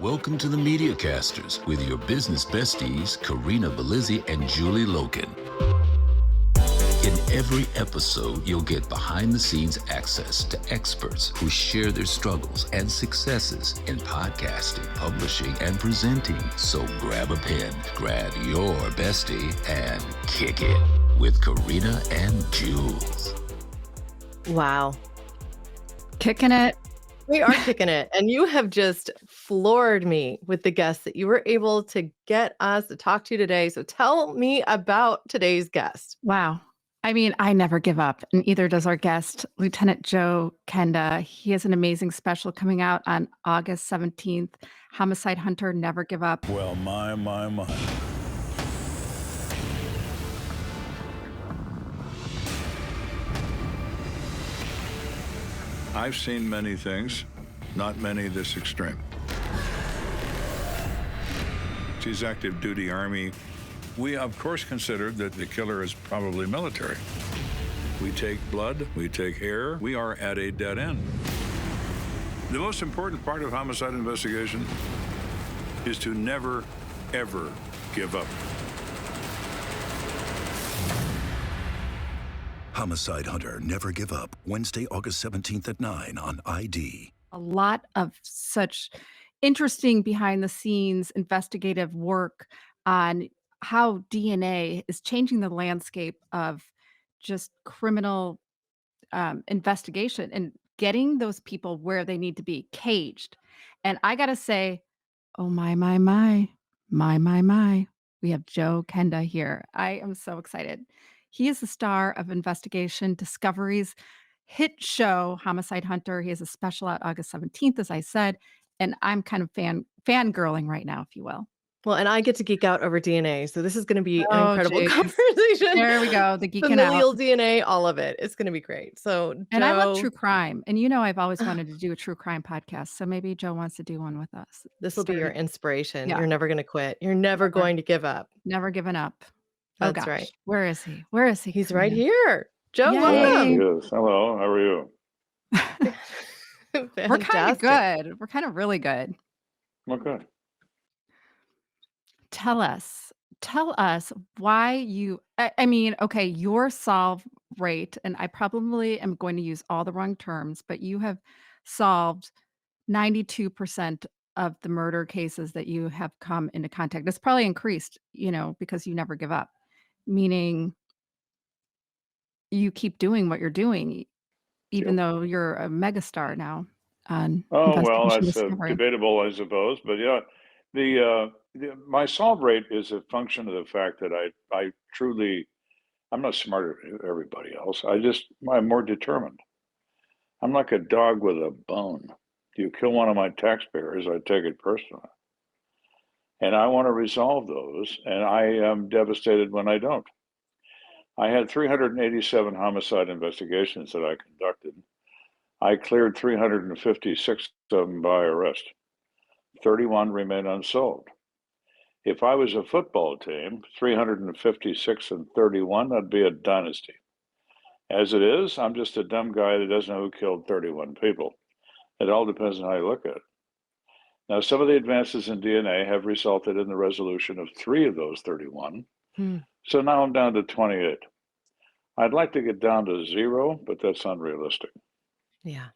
Welcome to the Mediacasters with your business besties, Corinna Belizzi and Julie Loken. In every episode, you'll get behind-the-scenes access to experts who share their struggles and successes in podcasting, publishing, and presenting. So grab a pen, grab your bestie, and kick it with Corinna and Jules. Wow. Kicking it. We are kicking it. And you have just floored me with the guests that you were able to get us to talk to today. So tell me about today's guest. Wow. I mean, I never give up, and either does our guest, Lieutenant Joe Kenda. He has an amazing special coming out on August 17th, Homicide Hunter, Never Give Up. Well, my. I've seen many things, not many this extreme. She's active duty Army. We, of course, considered that the killer is probably military. We take blood, we take hair, we are at a dead end. The most important part of homicide investigation is to never, ever give up. Homicide Hunter, Never Give Up, Wednesday, August 17th at 9 on ID. A lot of such interesting behind-the-scenes investigative work on how DNA is changing the landscape of just criminal investigation and getting those people where they need to be, caged. And I got to say, oh my. We have Joe Kenda here. I am so excited. He is the star of Investigation Discovery's hit show, Homicide Hunter. He has a special out August 17th, as I said, and I'm kind of fangirling right now, if you will. Well, and I get to geek out over DNA. So this is going to be an Oh, incredible geez. conversation. There we go, the geeking Familial out. DNA, all of it. It's going to be great. So, Joe, And I love true crime, and you know I've always wanted to do a true crime podcast, so maybe Joe wants to do one with us. this will be your inspiration. Yeah. You're never going to quit. You're never going to give up. Never given up. That's gosh. right. Where is he? Where is he? He's right Corinna? here. Joe, Yay. welcome. Yes. Hello, how are you? We're kind of Fantastic. good. We're kind of really good. Okay. Tell us why you, I mean, okay, your solve rate, and I probably am going to use all the wrong terms, but you have solved 92% of the murder cases that you have come into contact. It's probably increased, because you never give up, meaning you keep doing what you're doing, even though you're a megastar now on Oh, well, Investigation that's Discovery. debatable, I suppose. But yeah, my solve rate is a function of the fact that I truly, I'm not smarter than everybody else. I'm more determined. I'm like a dog with a bone. You kill one of my taxpayers, I take it personally. And I want to resolve those, and I am devastated when I don't. I had 387 homicide investigations that I conducted. I cleared 356 of them by arrest. 31 remain unsolved. If I was a football team, 356 and 31, that'd be a dynasty. As it is, I'm just a dumb guy that doesn't know who killed 31 people. It all depends on how you look at it. Now, some of the advances in DNA have resulted in the resolution of 3 of those 31. So now I'm down to 28. I'd like to get down to 0, but that's unrealistic. Yeah.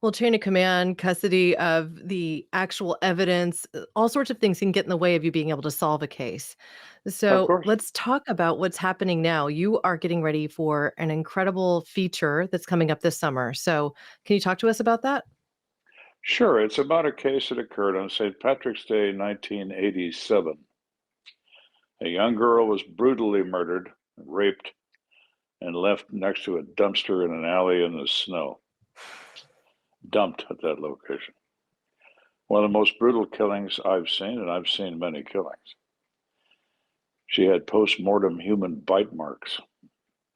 Well, chain of command, custody of the actual evidence, all sorts of things can get in the way of you being able to solve a case. So course. let's talk about what's happening now. You are getting ready for an incredible feature that's coming up this summer. So can you talk to us about that? Sure, it's about a case that occurred on St. Patrick's Day, 1987. A young girl was brutally murdered, raped, and left next to a dumpster in an alley in the snow. Dumped at that location. One of the most brutal killings I've seen, and I've seen many killings. She had post-mortem human bite marks.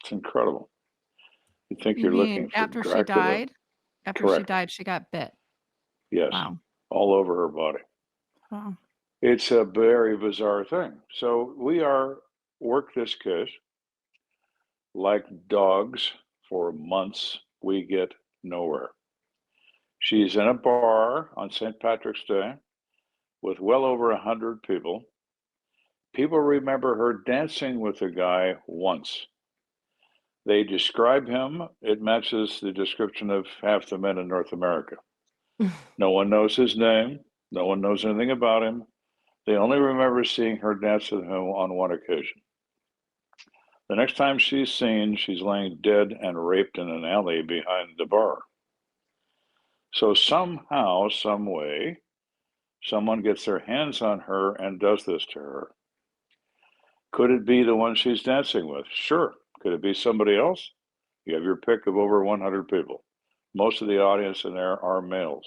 It's incredible. You think You you're mean looking for after Dracula. she died? After she Correct. died, she got bit. Yes, Wow. all over her body. Wow. It's a very bizarre thing. So we work this case like dogs for months. We get nowhere. She's in a bar on St. Patrick's Day. with well over 100 people. People remember her dancing with the guy once. They describe him, it matches the description of half the men in North America. No one knows his name. No one knows anything about him. They only remember seeing her dance with him on one occasion. The next time she's seen, she's laying dead and raped in an alley behind the bar. So somehow, some way, someone gets their hands on her and does this to her. Could it be the one she's dancing with? Sure. Could it be somebody else? You have your pick of over 100 people. Most of the audience in there are males.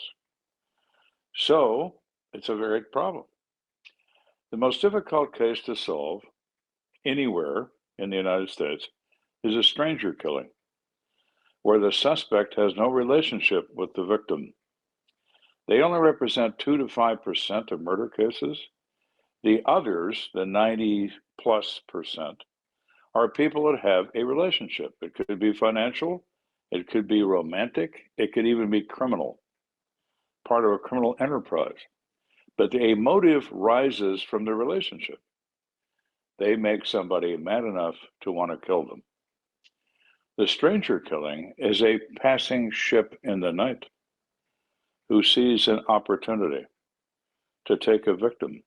So it's a very big problem. The most difficult case to solve anywhere in the United States is a stranger killing, where the suspect has no relationship with the victim. They only represent 2 to 5% of murder cases. The others, the 90+%, are people that have a relationship. It could be financial, it could be romantic, it could even be criminal, part of a criminal enterprise. But a motive rises from the relationship. They make somebody mad enough to want to kill them. The stranger killing is a passing ship in the night who sees an opportunity to take a victim.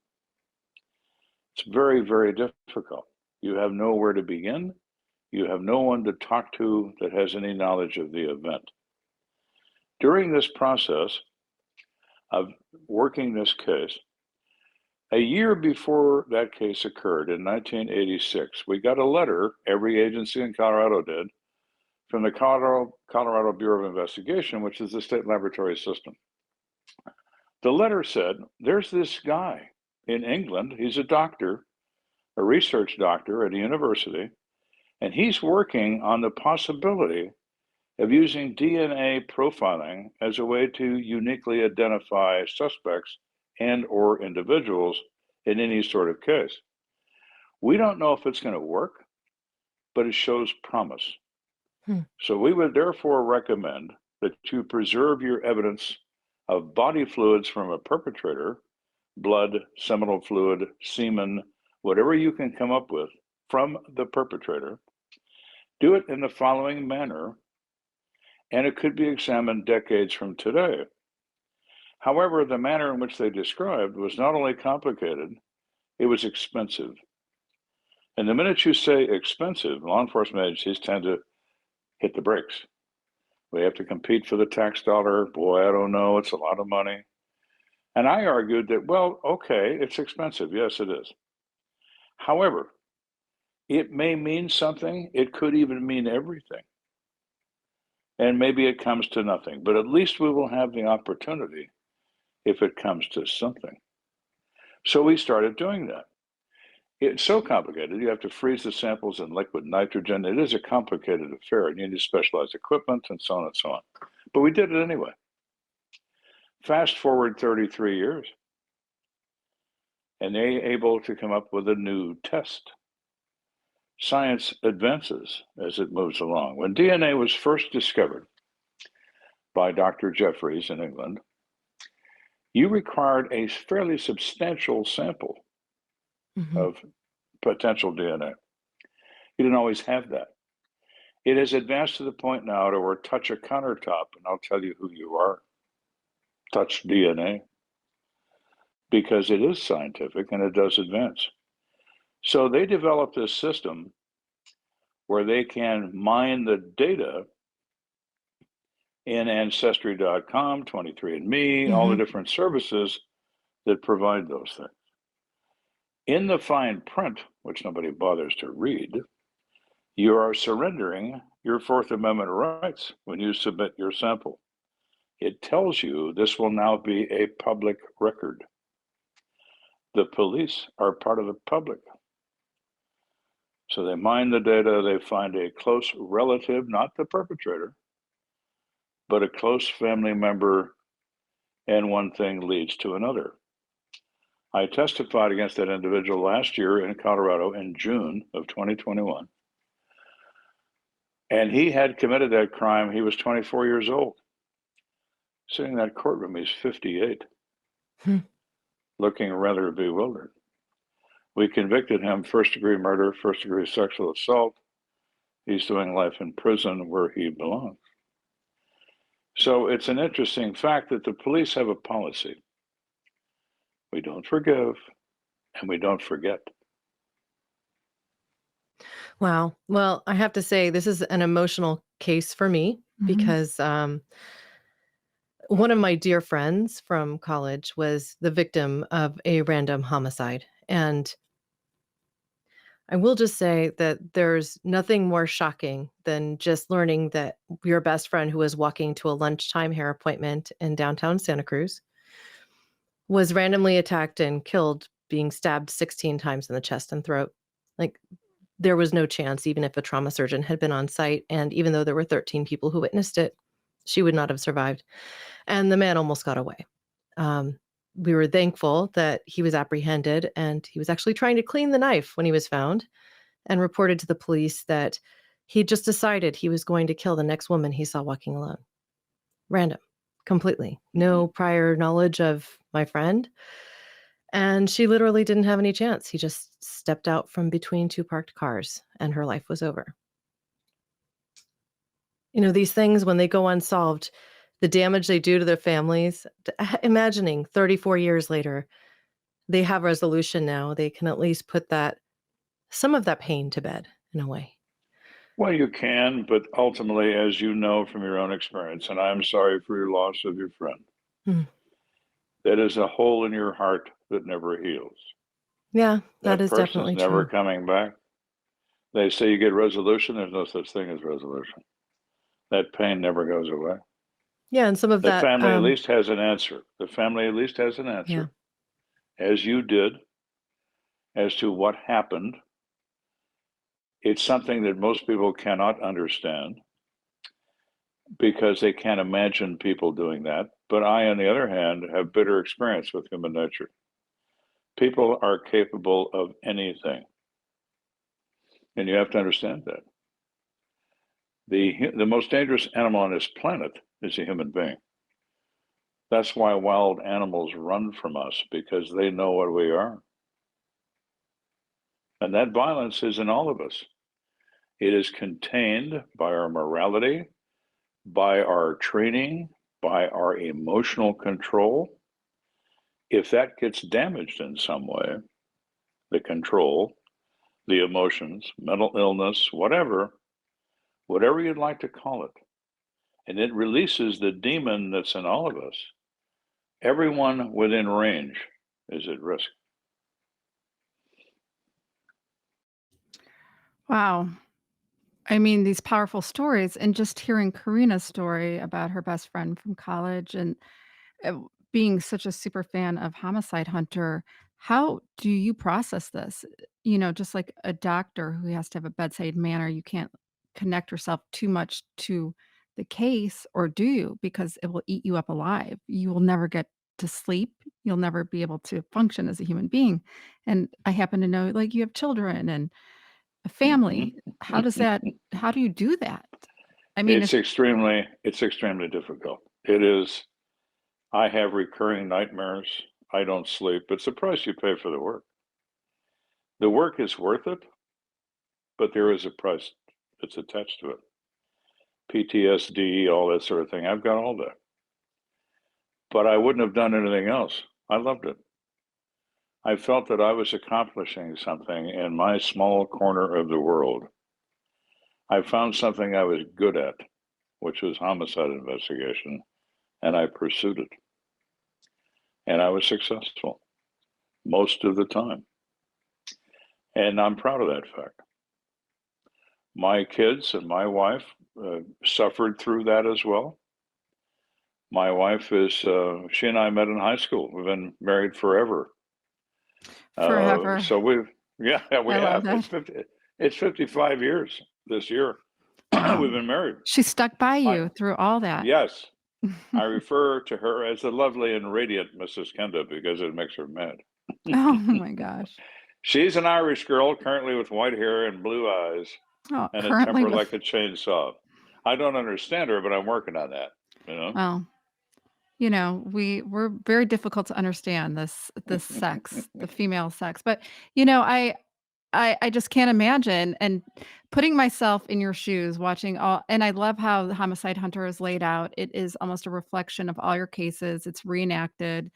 It's very, very difficult. You have nowhere to begin. You have no one to talk to that has any knowledge of the event. During this process of working this case, a year before that case occurred in 1986, we got a letter, every agency in Colorado did, from the Colorado Bureau of Investigation, which is the state laboratory system. The letter said, there's this guy in England, he's a doctor, a research doctor at a university, and he's working on the possibility of using DNA profiling as a way to uniquely identify suspects and or individuals in any sort of case. We don't know if it's going to work, but it shows promise. So we would therefore recommend that you preserve your evidence of body fluids from a perpetrator, blood, seminal fluid, semen, whatever you can come up with from the perpetrator. Do it in the following manner, and it could be examined decades from today. However, the manner in which they described was not only complicated, it was expensive. And the minute you say expensive, law enforcement agencies tend to hit the brakes. We have to compete for the tax dollar. Boy, I don't know, it's a lot of money. And I argued that, well, okay, it's expensive. Yes, it is. However, it may mean something. It could even mean everything. And maybe it comes to nothing, but at least we will have the opportunity if it comes to something. So we started doing that. It's so complicated. You have to freeze the samples in liquid nitrogen. It is a complicated affair, and you need specialized equipment and so on and so on. But we did it anyway. Fast forward 33 years, and they're able to come up with a new test. Science advances as it moves along. When DNA was first discovered by Dr. Jeffries in England, you required a fairly substantial sample of potential DNA. You didn't always have that. It has advanced to the point now to where touch a countertop and I'll tell you who you are. Touch DNA. Because it is scientific and it does advance. So they developed this system where they can mine the data in Ancestry.com, 23andMe, all the different services that provide those things. In the fine print, which nobody bothers to read, you are surrendering your Fourth Amendment rights when you submit your sample. It tells you this will now be a public record. The police are part of the public. So they mine the data, they find a close relative, not the perpetrator, but a close family member, and one thing leads to another. I testified against that individual last year in Colorado in June of 2021. And he had committed that crime. He was 24 years old. Sitting in that courtroom, he's 58. looking rather bewildered. We convicted him first-degree murder, first-degree sexual assault. He's doing life in prison where he belongs. So it's an interesting fact that the police have a policy. We don't forgive and we don't forget. Wow. Well, I have to say, this is an emotional case for me because one of my dear friends from college was the victim of a random homicide. And I will just say that there's nothing more shocking than just learning that your best friend, who was walking to a lunchtime hair appointment in downtown Santa Cruz, was randomly attacked and killed, being stabbed 16 times in the chest and throat. Like, there was no chance, even if a trauma surgeon had been on site. And even though there were 13 people who witnessed it, she would not have survived. And the man almost got away. We were thankful that he was apprehended, and he was actually trying to clean the knife when he was found, and reported to the police that he just decided he was going to kill the next woman he saw walking alone. Random, completely. No prior knowledge of my friend. And she literally didn't have any chance. He just stepped out from between two parked cars and her life was over. You know, these things, when they go unsolved, the damage they do to their families, imagining 34 years later, they have resolution now. They can at least put some of that pain to bed in a way. Well, you can, but ultimately, as you know from your own experience, and I'm sorry for your loss of your friend, that is a hole in your heart that never heals. Yeah, that is person's definitely never true. coming back. They say you get resolution. There's no such thing as resolution. That pain never goes away. Yeah, and some of The that. family at least has an answer. The family at least has an answer, as you did, as to what happened. It's something that most people cannot understand because they can't imagine people doing that. But I, on the other hand, have bitter experience with human nature. People are capable of anything. And you have to understand that. The most dangerous animal on this planet is a human being. That's why wild animals run from us, because they know what we are. And that violence is in all of us. It is contained by our morality, by our training, by our emotional control. If that gets damaged in some way, the control, the emotions, mental illness, whatever you'd like to call it, and it releases the demon that's in all of us, everyone within range is at risk. Wow. I mean, these powerful stories, and just hearing Corinna's story about her best friend from college and being such a super fan of Homicide Hunter, how do you process this? You know, just like a doctor who has to have a bedside manner, you can't connect yourself too much to the case, or do you? Because it will eat you up alive. You will never get to sleep. You'll never be able to function as a human being. And I happen to know, like, you have children and a family. How do you do that? I mean, It's extremely difficult. It is. I have recurring nightmares. I don't sleep. It's the price you pay for the work. The work is worth it, but there is a price that's attached to it. PTSD, all that sort of thing. I've got all that. But I wouldn't have done anything else. I loved it. I felt that I was accomplishing something in my small corner of the world. I found something I was good at, which was homicide investigation, and I pursued it. And I was successful most of the time. And I'm proud of that fact. My kids and my wife suffered through that as well. My wife is, she and I met in high school. We've been married forever. forever. So we I love have. that. It's 55 years this year. Wow. We've been married. She stuck by you through all that. Yes. I refer to her as the lovely and radiant Mrs. Kenda because it makes her mad. Oh my gosh. She's an Irish girl currently with white hair and blue eyes Oh, and a currently temper with like a chainsaw. I don't understand her, but I'm working on that, you know? well, we're very difficult to understand this sex, the female sex. But, I just can't imagine and putting myself in your shoes, watching all and I love how the Homicide Hunter is laid out. It is almost a reflection of all your cases. It's reenacted,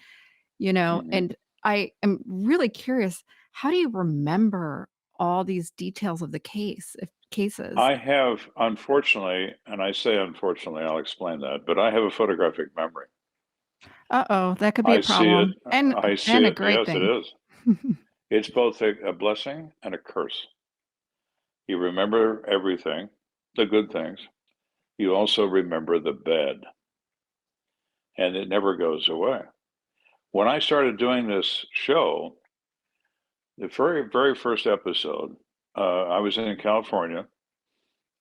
Hmm. and I am really curious, how do you remember all these details of the cases? I have, unfortunately, and I say unfortunately, I'll explain that, but I have a photographic memory. Uh-oh, that could be a I see it. problem and I see and a it. great Yes, it thing. is. It's both a blessing and a curse. You remember everything, the good things. You also remember the bad, and it never goes away. When I started doing this show, the very, very first episode, I was in California.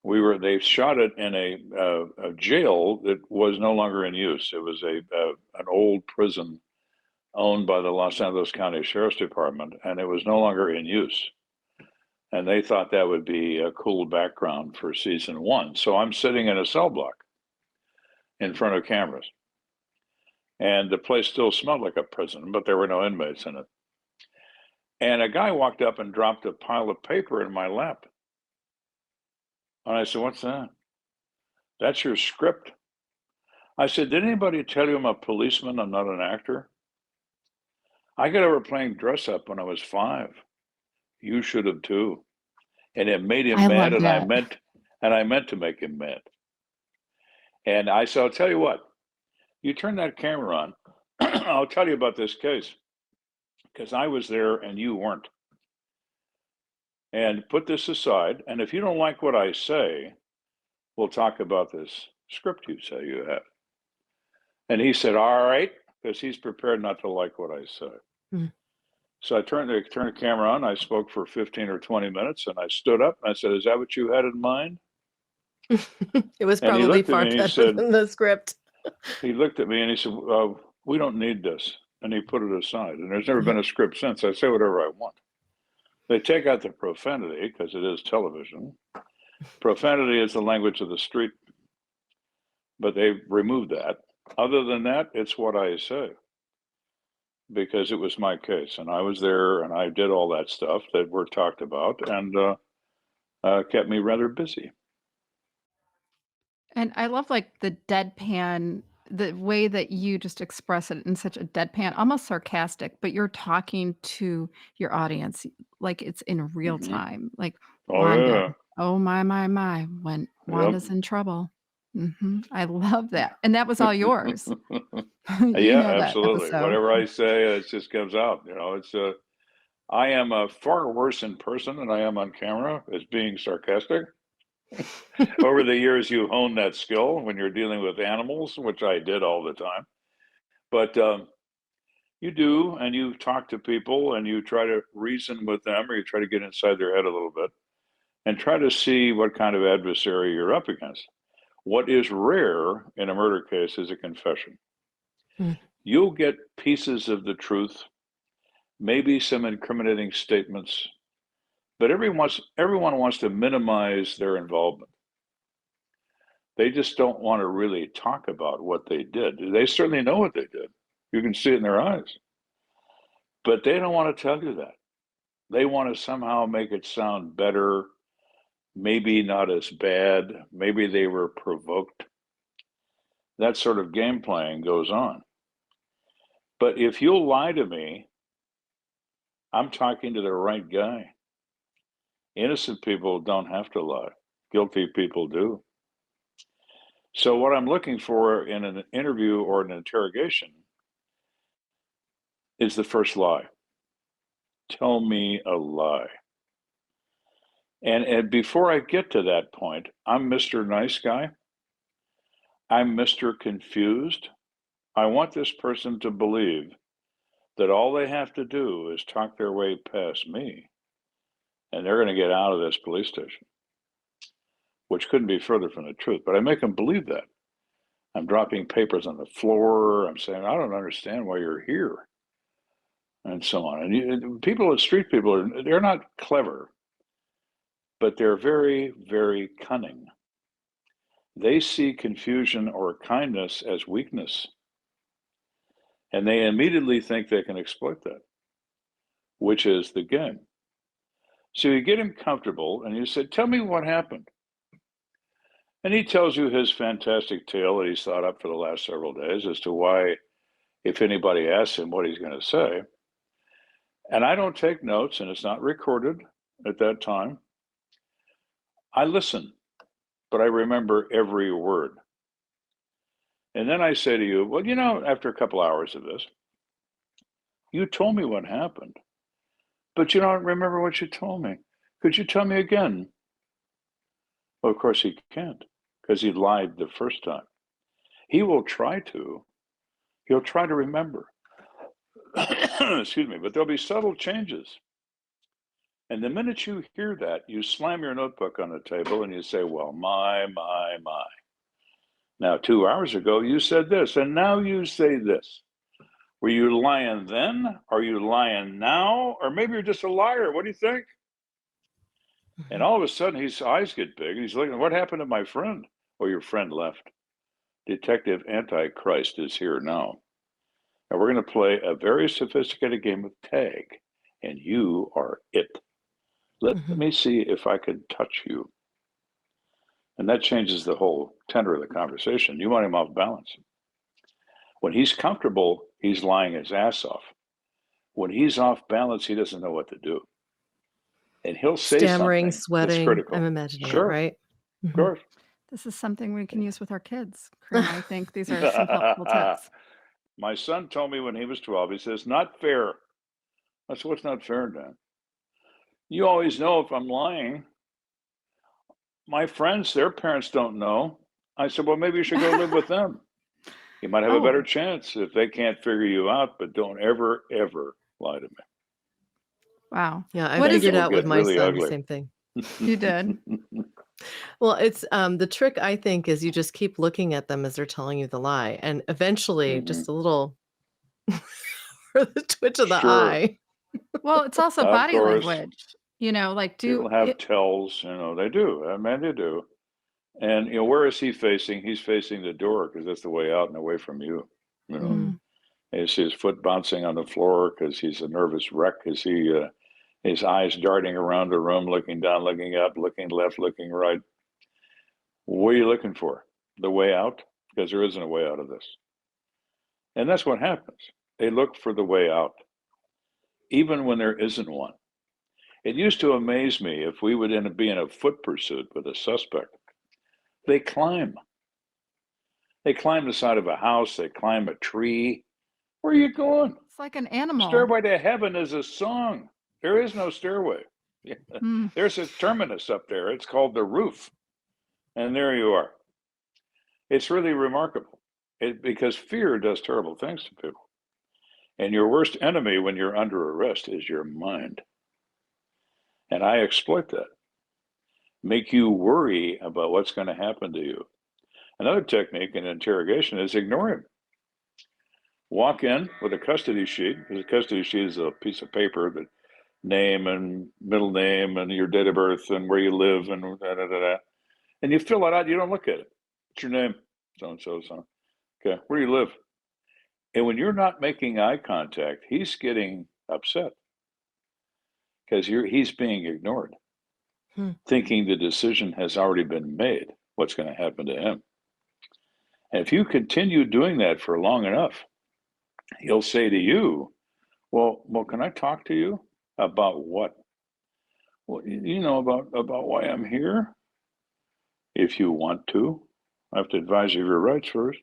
They shot it in a jail that was no longer in use. It was an old prison owned by the Los Angeles County Sheriff's Department, and it was no longer in use. And they thought that would be a cool background for season one. So I'm sitting in a cell block in front of cameras, and the place still smelled like a prison, but there were no inmates in it. And a guy walked up and dropped a pile of paper in my lap. And I said, "What's that?" "That's your script." I said, "Did anybody tell you I'm a policeman? I'm not an actor." "I got over playing dress up when I was 5. You should have too." And it made him I mad, love and that. I meant to make him mad. And I said, "I'll tell you what, you turn that camera on, I'll tell you about this case, because I was there and you weren't. And put this aside, and if you don't like what I say, we'll talk about this script you say you have." And he said, "All right," because he's prepared not to like what I say. Mm. So I turned the camera on. I spoke for 15 or 20 minutes, and I stood up and I said, "Is that what you had in mind?" It was And he probably looked at far me and he better said, than the script. "We don't need this." And he put it aside. And there's never been a script since. I say whatever I want. They take out the profanity because it is television. Profanity is the language of the street, but they've removed that. Other than that, it's what I say, because it was my case, and I was there, and I did all that stuff that we're talked about, and kept me rather busy. And I love, like, the deadpan the way that you just express it in such a deadpan, almost sarcastic, but you're talking to your audience like it's in real Hmm. time. Like, Oh Wanda, yeah, oh my, when yep. Wanda's in trouble. I love that. And that was all yours. You Yeah, know that absolutely. episode. Whatever I say, it just comes out. It's I am far worse in person than I am on camera as being sarcastic. Over the years, you hone that skill when you're dealing with animals, which I did all the time. But you do, and you talk to people, and you try to reason with them, or you try to get inside their head a little bit, and try to see what kind of adversary you're up against. What is rare in a murder case is a confession. Mm. You'll get pieces of the truth, maybe some incriminating statements, but everyone wants to minimize their involvement. They just don't want to really talk about what they did. They certainly know what they did. You can see it in their eyes, but they don't want to tell you that. They want to somehow make it sound better, maybe not as bad, maybe they were provoked. That sort of game playing goes on. But if you'll lie to me, I'm talking to the right guy. Innocent people don't have to lie. Guilty people do. So what I'm looking for in an interview or an interrogation is the first lie. Tell me a lie. And before I get to that point, I'm Mr. Nice Guy. I'm Mr. Confused. I want this person to believe that all they have to do is talk their way past me, and they're going to get out of this police station, which couldn't be further from the truth. But I make them believe that. I'm dropping papers on the floor. I'm saying, "I don't understand why you're here," and so on. And street people, they're not clever, but they're very, very cunning. They see confusion or kindness as weakness. And they immediately think they can exploit that, which is the game. So you get him comfortable and you say, tell me what happened. And he tells you his fantastic tale that he's thought up for the last several days as to why, if anybody asks him what he's going to say. And I don't take notes, and it's not recorded at that time. I listen, but I remember every word. And then I say to you, well, you know, after a couple hours of this, you told me what happened, but you don't remember what you told me. Could you tell me again? Well, of course he can't, because he lied the first time. He will try to. He'll try to remember. Excuse me, but there'll be subtle changes. And the minute you hear that, you slam your notebook on the table and you say, well, my. Now, 2 hours ago, you said this, and now you say this. Were you lying then? Are you lying now? Or maybe you're just a liar. What do you think? And all of a sudden, his eyes get big. He's looking, what happened to my friend? Well, your friend left. Detective Antichrist is here now. And we're going to play a very sophisticated game of tag. And you are it. Let me see if I can touch you. And that changes the whole tenor of the conversation. You want him off balance. When he's comfortable, he's lying his ass off. When he's off balance, he doesn't know what to do. And he'll say Stammering, something sweating. that's critical. I'm imagining Sure. it, right? Of course. This is something we can use with our kids. Corinna, I think these are some helpful tips. My son told me when he was 12, he says, not fair. I said, what's not fair, Dan? You always know if I'm lying. My friends, their parents don't know. I said, well, maybe you should go live with them. You might have a better chance if they can't figure you out, but don't ever, ever lie to me. Wow. Yeah, I What is figured it? out with Get my really son ugly. the same thing. You did. Well, it's the trick, I think, is you just keep looking at them as they're telling you the lie, and eventually just a little or the twitch of the Sure. eye. Well, it's also Of body course. language. You know, like People have tells, you know, they do. I mean, they do. And, you know, where is he facing? He's facing the door because that's the way out and away from you. You know, Mm. and you see his foot bouncing on the floor because he's a nervous wreck. As he, his eyes darting around the room, looking down, looking up, looking left, looking right. What are you looking for? The way out? Because there isn't a way out of this. And that's what happens. They look for the way out, even when there isn't one. It used to amaze me if we would be in a foot pursuit with a suspect. They climb. They climb the side of a house. They climb a tree. Where are you going? It's like an animal. Stairway to Heaven is a song. There is no stairway. Mm. There's a terminus up there. It's called the roof. And there you are. It's really remarkable because fear does terrible things to people. And your worst enemy when you're under arrest is your mind. And I exploit that. Make you worry about what's going to happen to you. Another technique in interrogation is ignore him. Walk in with a custody sheet. The custody sheet is a piece of paper that name and middle name and your date of birth and where you live and da-da-da-da. And you fill it out. You don't look at it. What's your name? So-and-so, so. Okay, where do you live? And when you're not making eye contact, he's getting upset because he's being ignored, thinking the decision has already been made, what's going to happen to him. And if you continue doing that for long enough, he'll say to you, well, can I talk to you about what? Well, you know about why I'm here? If you want to. I have to advise you of your rights first.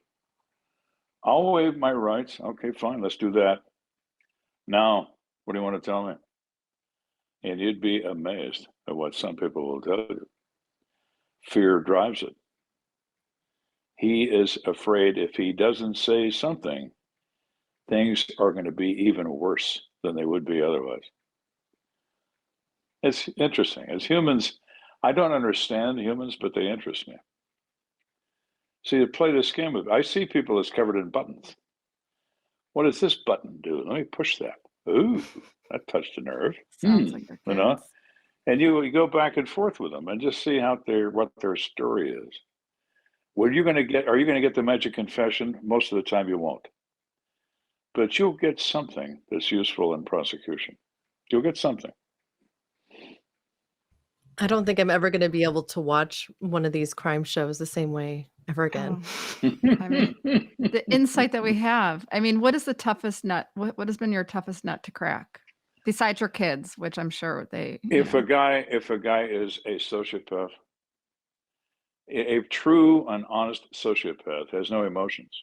I'll waive my rights. Okay, fine, let's do that. Now, what do you want to tell me? And you'd be amazed at what some people will tell you. Fear drives it. He is afraid if he doesn't say something, things are going to be even worse than they would be otherwise. It's interesting. As humans, I don't understand humans, but they interest me. See, you play this game of, I see people that's covered in buttons. What does this button do? Let me push that. Ooh, that touched a nerve. Sounds like your kids. You know? And you go back and forth with them and just see what their story is. Are you going to get the magic confession? Most of the time you won't. but you'll get something that's useful in prosecution. You'll get something. I don't think I'm ever gonna be able to watch one of these crime shows the same way ever again. I mean, the insight that we have. I mean, what is the toughest nut? What has been your toughest nut to crack? Besides your kids, which I'm sure they, If a guy is a sociopath, a true and honest sociopath has no emotions.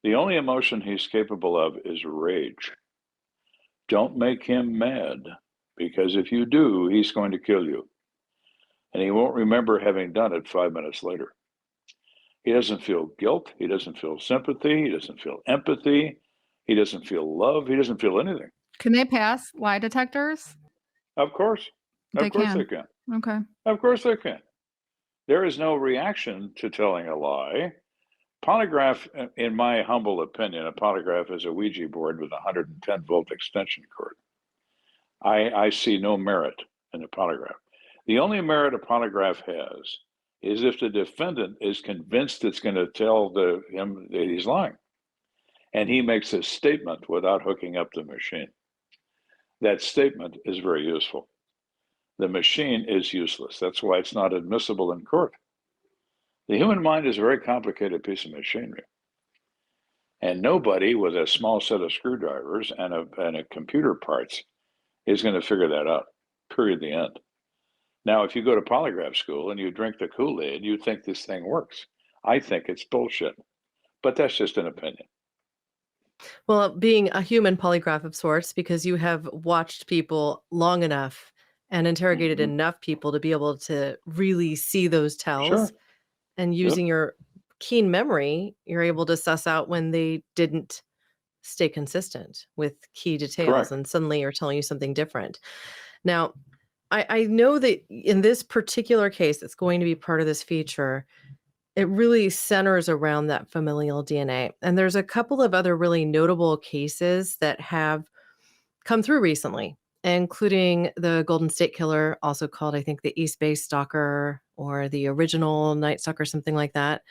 The only emotion he's capable of is rage. Don't make him mad, because if you do, he's going to kill you. And he won't remember having done it 5 minutes later. He doesn't feel guilt. He doesn't feel sympathy. He doesn't feel empathy. He doesn't feel love. He doesn't feel anything. can they pass lie detectors? Of course. They Of course can. they can. Okay. Of course they can. There is no reaction to telling a lie. Polygraph, in my humble opinion, a polygraph is a Ouija board with a 110-volt extension cord. I see no merit in a polygraph. The only merit a polygraph has is if the defendant is convinced it's going to tell him that he's lying, and he makes a statement without hooking up the machine. That statement is very useful. The machine is useless. That's why it's not admissible in court. The human mind is a very complicated piece of machinery. And nobody with a small set of screwdrivers and a computer parts is going to figure that out, period, the end. Now, if you go to polygraph school and you drink the Kool-Aid, you think this thing works. I think it's bullshit, but that's just an opinion. Well, being a human polygraph of sorts, because you have watched people long enough and interrogated Mhm. enough people to be able to really see those tells, Sure. and using your keen memory, you're able to suss out when they didn't stay consistent with key details Correct. and suddenly are telling you something different. Now, I know that in this particular case that's going to be part of this feature, it really centers around that familial DNA. And there's a couple of other really notable cases that have come through recently, including the Golden State Killer, also called, I think, the East Bay Stalker or the original Night Stalker, something like that,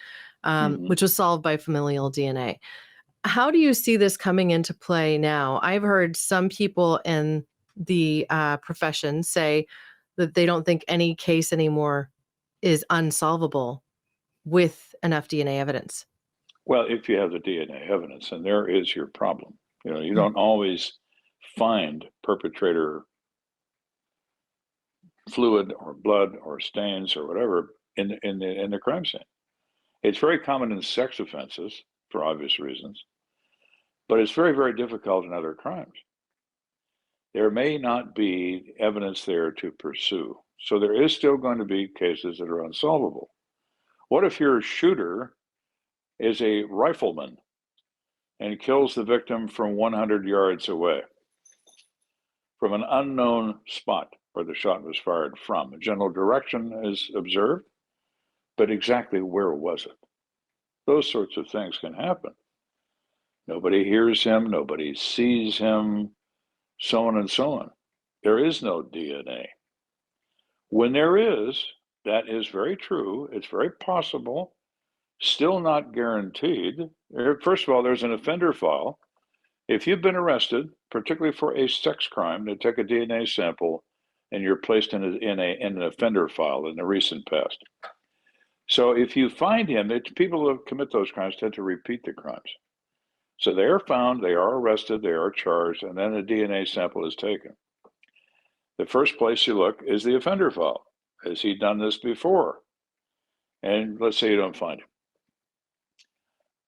Mhm. which was solved by familial DNA. How do you see this coming into play now? I've heard some people in the profession say that they don't think any case anymore is unsolvable with enough DNA evidence. Well, if you have the DNA evidence, and there is your problem. You know, you Mm. don't always find perpetrator fluid or blood or stains or whatever in the crime scene. It's very common in sex offenses for obvious reasons, but it's very, very difficult in other crimes. There may not be evidence there to pursue. So there is still going to be cases that are unsolvable. What if your shooter is a rifleman and kills the victim from 100 yards away, from an unknown spot where the shot was fired from? A general direction is observed, but exactly where was it? Those sorts of things can happen. Nobody hears him, nobody sees him, so on and so on. There is no DNA. When there is, that is very true. It's very possible, still not guaranteed. First of all, there's an offender file. If you've been arrested, particularly for a sex crime, they take a DNA sample and you're placed in an offender file in the recent past. So if you find him, people who commit those crimes tend to repeat the crimes. So they are found, they are arrested, they are charged, and then a DNA sample is taken. The first place you look is the offender file. Has he done this before? And let's say you don't find him.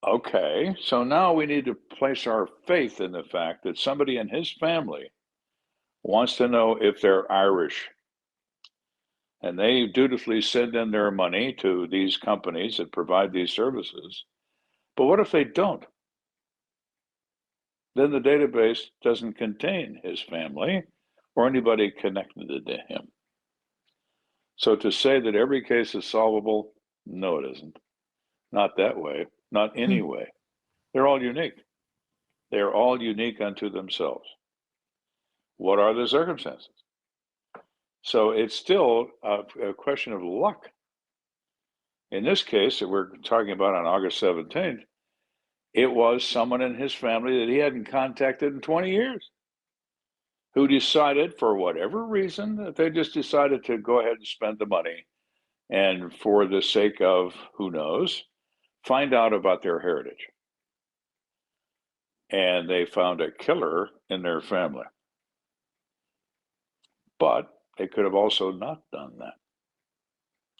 Okay, so now we need to place our faith in the fact that somebody in his family wants to know if they're Irish. And they dutifully send in their money to these companies that provide these services. But what if they don't? Then the database doesn't contain his family or anybody connected to him. So to say that every case is solvable, no, it isn't. Not that way, not any way. They're all unique. They're all unique unto themselves. What are the circumstances? So it's still a question of luck. In this case that we're talking about on August 17th, It was someone in his family that he hadn't contacted in 20 years who decided, for whatever reason, that they just decided to go ahead and spend the money. And for the sake of, who knows, find out about their heritage. And they found a killer in their family. But they could have also not done that.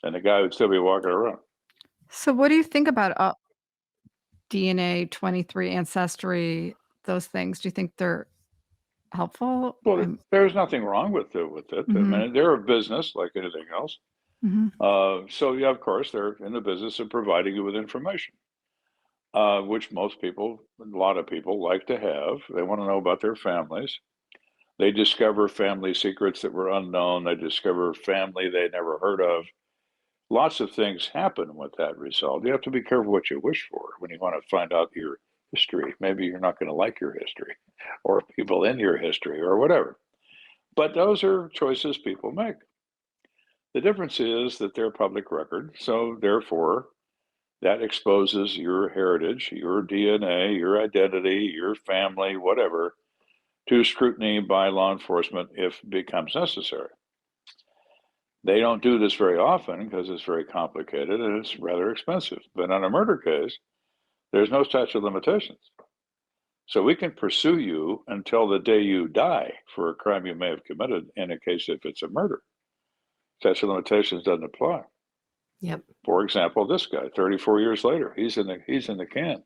And the guy would still be walking around. So what do you think about DNA, 23 Ancestry, those things? Do you think they're helpful? Well, there's nothing wrong with it. I mean, they're a business like anything else. So yeah, of course, they're in the business of providing you with information, which most people, a lot of people like to have. They want to know about their families. They discover family secrets that were unknown. They discover family they never heard of. Lots of things happen with that result. You have to be careful what you wish for when you want to find out your history. Maybe you're not going to like your history or people in your history or whatever. But those are choices people make. The difference is that they're public record. So therefore, that exposes your heritage, your DNA, your identity, your family, whatever, to scrutiny by law enforcement if it becomes necessary. They don't do this very often because it's very complicated and it's rather expensive. But on a murder case, there's no statute of limitations. So we can pursue you until the day you die for a crime you may have committed in a case if it's a murder. Statute of limitations doesn't apply. Yep. For example, this guy, 34 years later, he's in the can,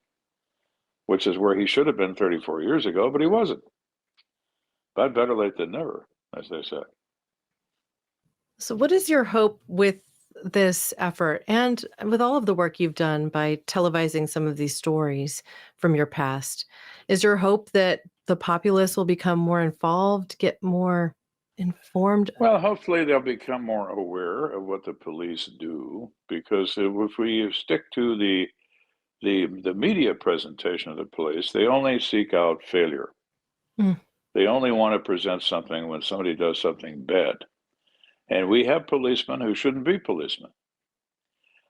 which is where he should have been 34 years ago, but he wasn't. But better late than never, as they say. So what is your hope with this effort and with all of the work you've done by televising some of these stories from your past? Is your hope that the populace will become more involved, get more informed? Well, hopefully they'll become more aware of what the police do, because if we stick to the media presentation of the police, they only seek out failure. Mm. They only want to present something when somebody does something bad. And we have policemen who shouldn't be policemen.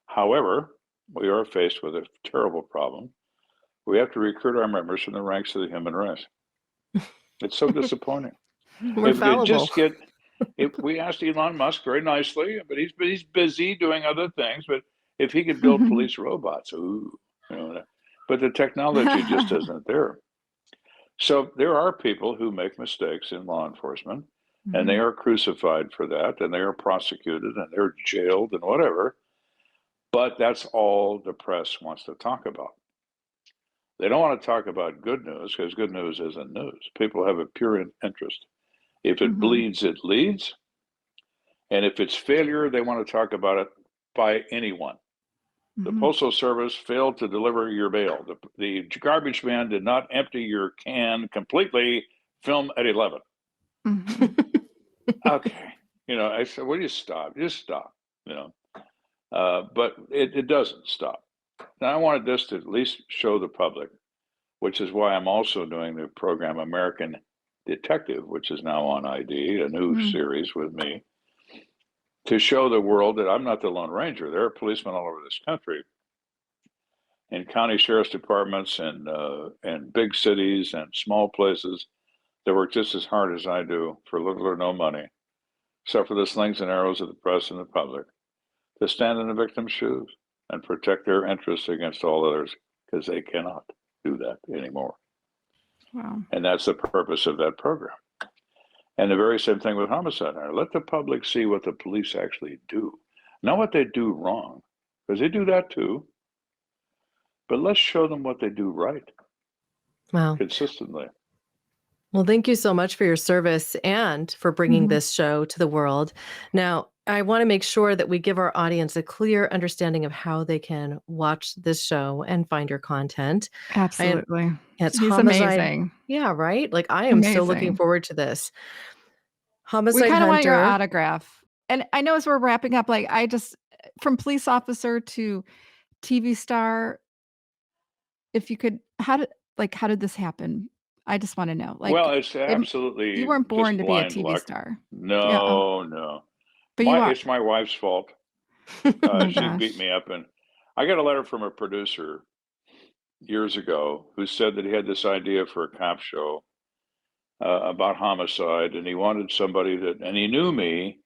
However, we are faced with a terrible problem. We have to recruit our members from the ranks of the human race. It's so disappointing. We're fallible. If we asked Elon Musk very nicely, but he's busy doing other things. But if he could build police robots, but the technology just isn't there. So there are people who make mistakes in law enforcement, and they are crucified for that, and they are prosecuted, and they're jailed, and whatever. But that's all the press wants to talk about. They don't want to talk about good news, because good news isn't news. People have a pure interest. If it bleeds, it leads. And if it's failure, they want to talk about it by anyone. The Postal Service failed to deliver your mail. The garbage man did not empty your can completely. Film at 11. Okay. I said, will you stop? Just stop. But it doesn't stop. Now, I wanted this to at least show the public, which is why I'm also doing the program American Detective, which is now on ID, a new series with me, to show the world that I'm not the Lone Ranger. There are policemen all over this country, in county sheriff's departments and big cities and small places that work just as hard as I do for little or no money, except for the slings and arrows of the press and the public, to stand in the victim's shoes and protect their interests against all others, because they cannot do that anymore. Wow. And that's the purpose of that program. And the very same thing with Homicide Hunter. Let the public see what the police actually do, not what they do wrong, because they do that too. But let's show them what they do right. Wow. Consistently. Well, thank you so much for your service and for bringing this show to the world. Now, I want to make sure that we give our audience a clear understanding of how they can watch this show and find your content. Absolutely. It's He's Homicide. amazing. Yeah, right? Like, I am so looking Amazing. forward to this. We Homicide kind of want your Hunter. autograph. And I know as we're wrapping up, like from police officer to TV star, if you could, how did this happen? I just want to know. Well, it's absolutely you weren't born just to be a blind TV luck. star. No. But you are. It's my wife's fault. Oh, She gosh. beat me up, and I got a letter from a producer years ago who said that he had this idea for a cop show about homicide, and he wanted somebody that, and he knew me.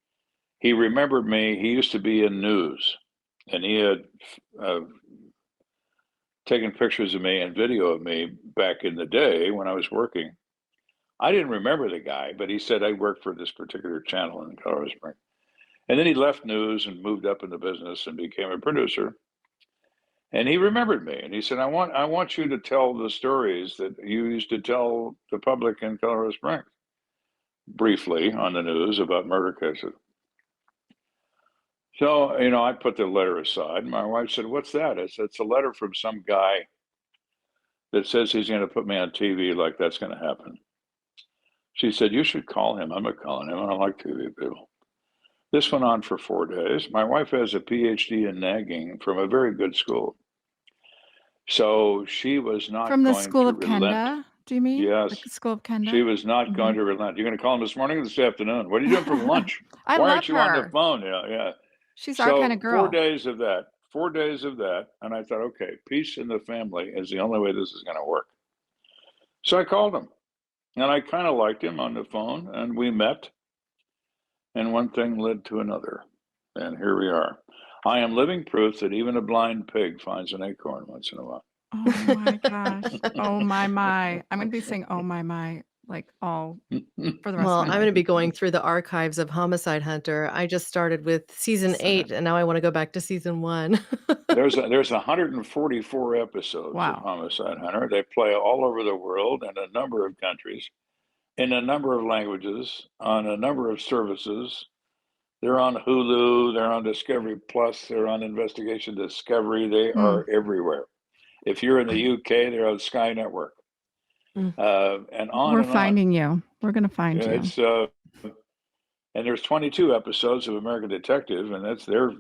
He remembered me. He used to be in news, and he had taken pictures of me and video of me back in the day when I was working. I didn't remember the guy, but he said I worked for this particular channel in Colorado Springs. And then he left news and moved up in the business and became a producer. And he remembered me, and he said, I want you to tell the stories that you used to tell the public in Colorado Springs, briefly on the news about murder cases. So, I put the letter aside. My wife said, what's that? I said, it's a letter from some guy that says he's going to put me on TV, like that's going to happen. She said, you should call him. I'm not calling him. I don't like TV people. This went on for 4 days. My wife has a PhD in nagging from a very good school. So she was not From the going School to of relent. Kenda, do you mean? Yes. Like the School of Kenda? She was not going Mhm. to relent. You're going to call him this morning or this afternoon? What are you doing for lunch? I Why love aren't you on the her. phone? Yeah. She's our kind So of girl. 4 days of that, and I thought, okay, peace in the family is the only way this is going to work. So I called him, and I kind of liked him on the phone, and we met, and one thing led to another, and here we are. I am living proof that even a blind pig finds an acorn once in a while. Oh my gosh. Oh my. I'm going to be saying, oh my, like all for the rest Well, of my I'm life. going to be going through the archives of Homicide Hunter. I just started with season So 8, good. and now I want to go back to season 1. There's 144 episodes of Wow. Homicide Hunter. They play all over the world in a number of countries, in a number of languages, on a number of services. They're on Hulu, they're on Discovery Plus, they're on Investigation Discovery. They are everywhere. If you're in the UK, they're on Sky Network. Mm. And on We're and on. finding you. We're going to find you. It's and there's 22 episodes of American Detective, and they're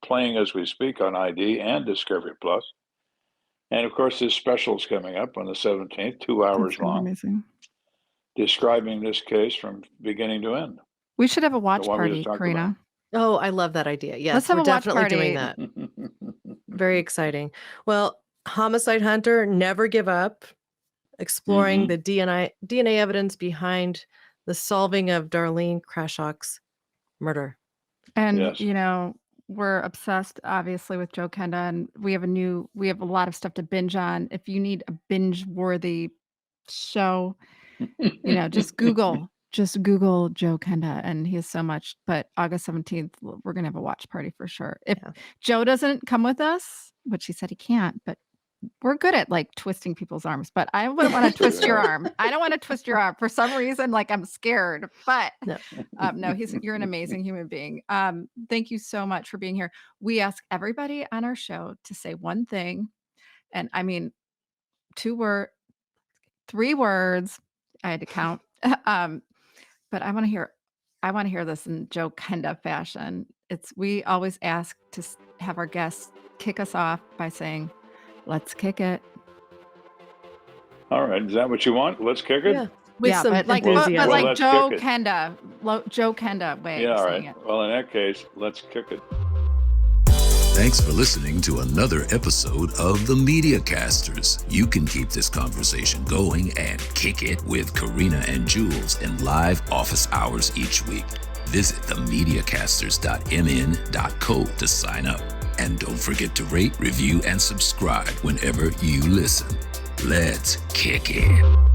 playing as we speak on ID and Discovery Plus. And of course, this special is coming up on the 17th, 2 hours That's gonna be long, amazing. describing this case from beginning to end. We should have a watch what we party, just talked Corinna. Oh, I love that idea. Let's Yes, have we're a watch definitely doing party. that. Very exciting. Well, Homicide Hunter, never give up, exploring the DNA evidence behind the solving of Darlene Krashock's murder. And, Yes. we're obsessed, obviously, with Joe Kenda, and we have a lot of stuff to binge on. If you need a binge-worthy show, just Google Joe Kenda, and he has so much. But August 17th, we're going to have a watch party for sure. If Yeah. Joe doesn't come with us, which he said he can't, but we're good at like twisting people's arms, but I wouldn't want to twist your arm. I don't want to twist your arm for some reason. Like I'm scared, but no, you're an amazing human being. Thank you so much for being here. We ask everybody on our show to say one thing. And I mean, 3 words. I had to count. But I want to hear this in Joe Kenda fashion. We always ask to have our guests kick us off by saying, let's kick it. All right. Is that what you want? Let's kick it? Yeah. With some but like enthusiasm. Well, let's Joe kick it. Kenda way Yeah, of all saying right. it. Well, in that case, let's kick it. Thanks for listening to another episode of The Media Casters. You can keep this conversation going and kick it with Corinna and Jules in live office hours each week. Visit themediacasters.mn.co to sign up. And don't forget to rate, review, and subscribe whenever you listen. Let's kick it.